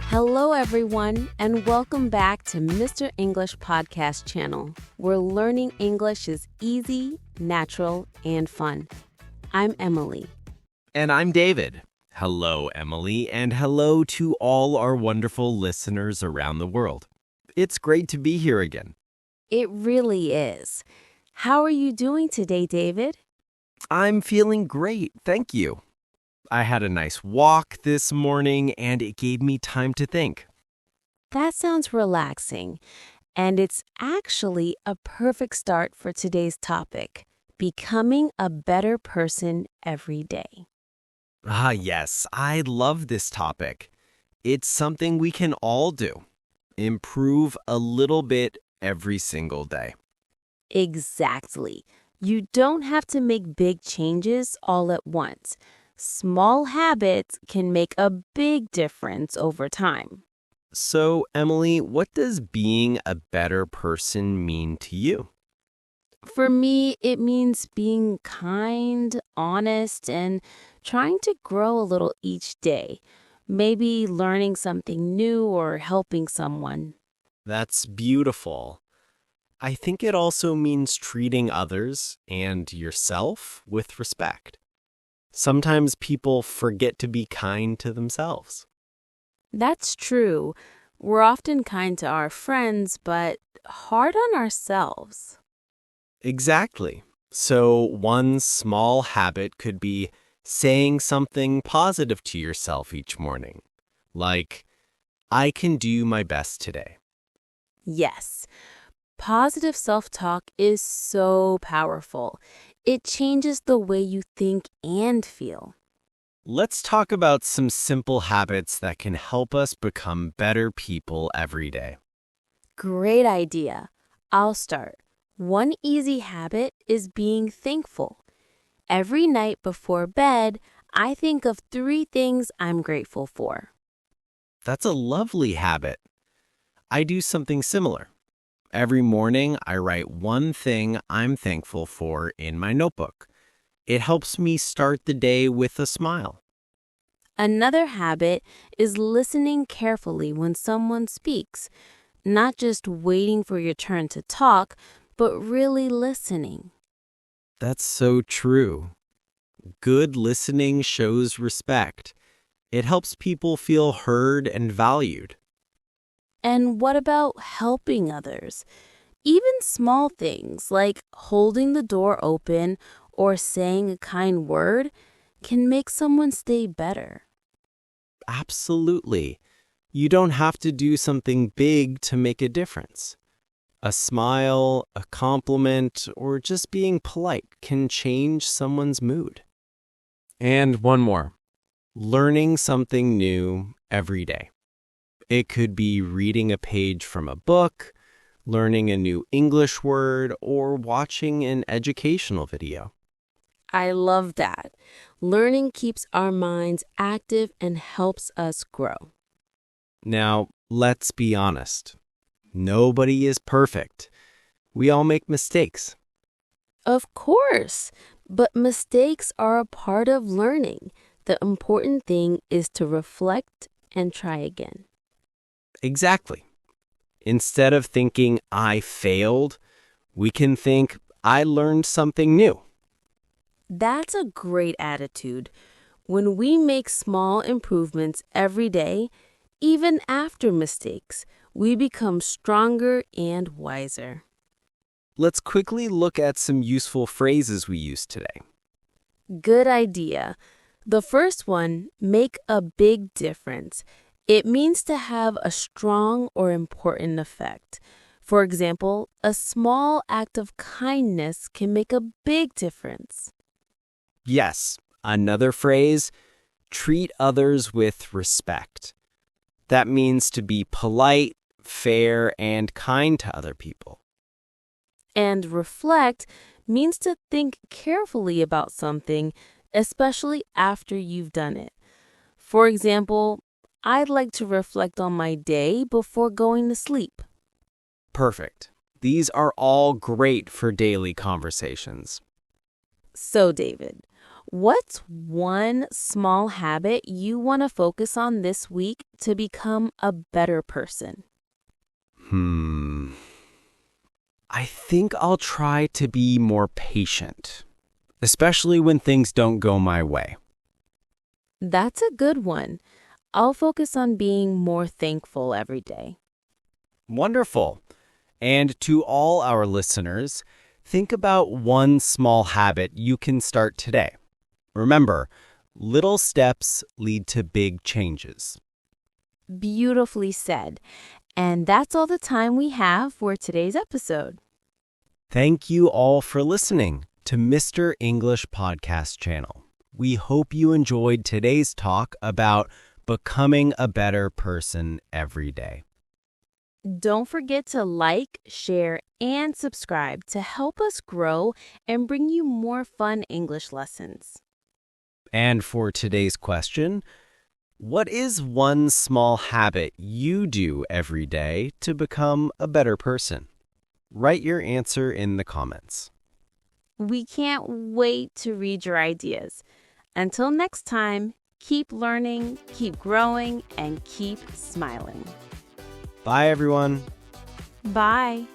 Hello, everyone, and welcome back to Mr. English Podcast Channel, where learning English is easy, natural, and fun. I'm Emily. And I'm David. Hello, Emily, and hello to all our wonderful listeners around the world. It's great to be here again. It really is. How are you doing today, David? I'm feeling great, thank you. I had a nice walk this morning, and it gave me time to think. That sounds relaxing, and it's actually a perfect start for today's topic, becoming a better person every day. Yes, I love this topic. It's something we can all do. Improve a little bit every single day. Exactly. You don't have to make big changes all at once. Small habits can make a big difference over time. So, Emily, what does being a better person mean to you? For me, it means being kind, honest, and trying to grow a little each day. Maybe learning something new or helping someone. That's beautiful. I think it also means treating others and yourself with respect. Sometimes people forget to be kind to themselves. That's true. We're often kind to our friends, but hard on ourselves. Exactly. So one small habit could be saying something positive to yourself each morning, like, I can do my best today. Yes. Positive self-talk is so powerful. It changes the way you think and feel. Let's talk about some simple habits that can help us become better people every day. Great idea. I'll start. One easy habit is being thankful. Every night before bed, I think of 3 things I'm grateful for. That's a lovely habit. I do something similar. Every morning, I write one thing I'm thankful for in my notebook. It helps me start the day with a smile. Another habit is listening carefully when someone speaks, not just waiting for your turn to talk, but really listening. That's so true. Good listening shows respect. It helps people feel heard and valued. And what about helping others? Even small things like holding the door open or saying a kind word can make someone stay better. Absolutely. You don't have to do something big to make a difference. A smile, a compliment, or just being polite can change someone's mood. And one more. Learning something new every day. It could be reading a page from a book, learning a new English word, or watching an educational video. I love that. Learning keeps our minds active and helps us grow. Now, let's be honest. Nobody is perfect. We all make mistakes. Of course, but mistakes are a part of learning. The important thing is to reflect and try again. Exactly. Instead of thinking, I failed, we can think, I learned something new. That's a great attitude. When we make small improvements every day, even after mistakes, we become stronger and wiser. Let's quickly look at some useful phrases we use today. Good idea. The first one, make a big difference. It means to have a strong or important effect. For example, a small act of kindness can make a big difference. Yes, another phrase, treat others with respect. That means to be polite, fair, and kind to other people. And reflect means to think carefully about something, especially after you've done it. For example, I'd like to reflect on my day before going to sleep. Perfect. These are all great for daily conversations. So, David, What's one small habit you want to focus on this week to become a better person? I think I'll try to be more patient, especially when things don't go my way. That's a good one. I'll focus on being more thankful every day. Wonderful. And to all our listeners, think about one small habit you can start today. Remember, little steps lead to big changes. Beautifully said. And that's all the time we have for today's episode. Thank you all for listening to Mr. English Podcast Channel. We hope you enjoyed today's talk about becoming a better person every day. Don't forget to like, share, and subscribe to help us grow and bring you more fun English lessons. And for today's question, what is one small habit you do every day to become a better person? Write your answer in the comments. We can't wait to read your ideas. Until next time, keep learning, keep growing, and keep smiling. Bye, everyone. Bye.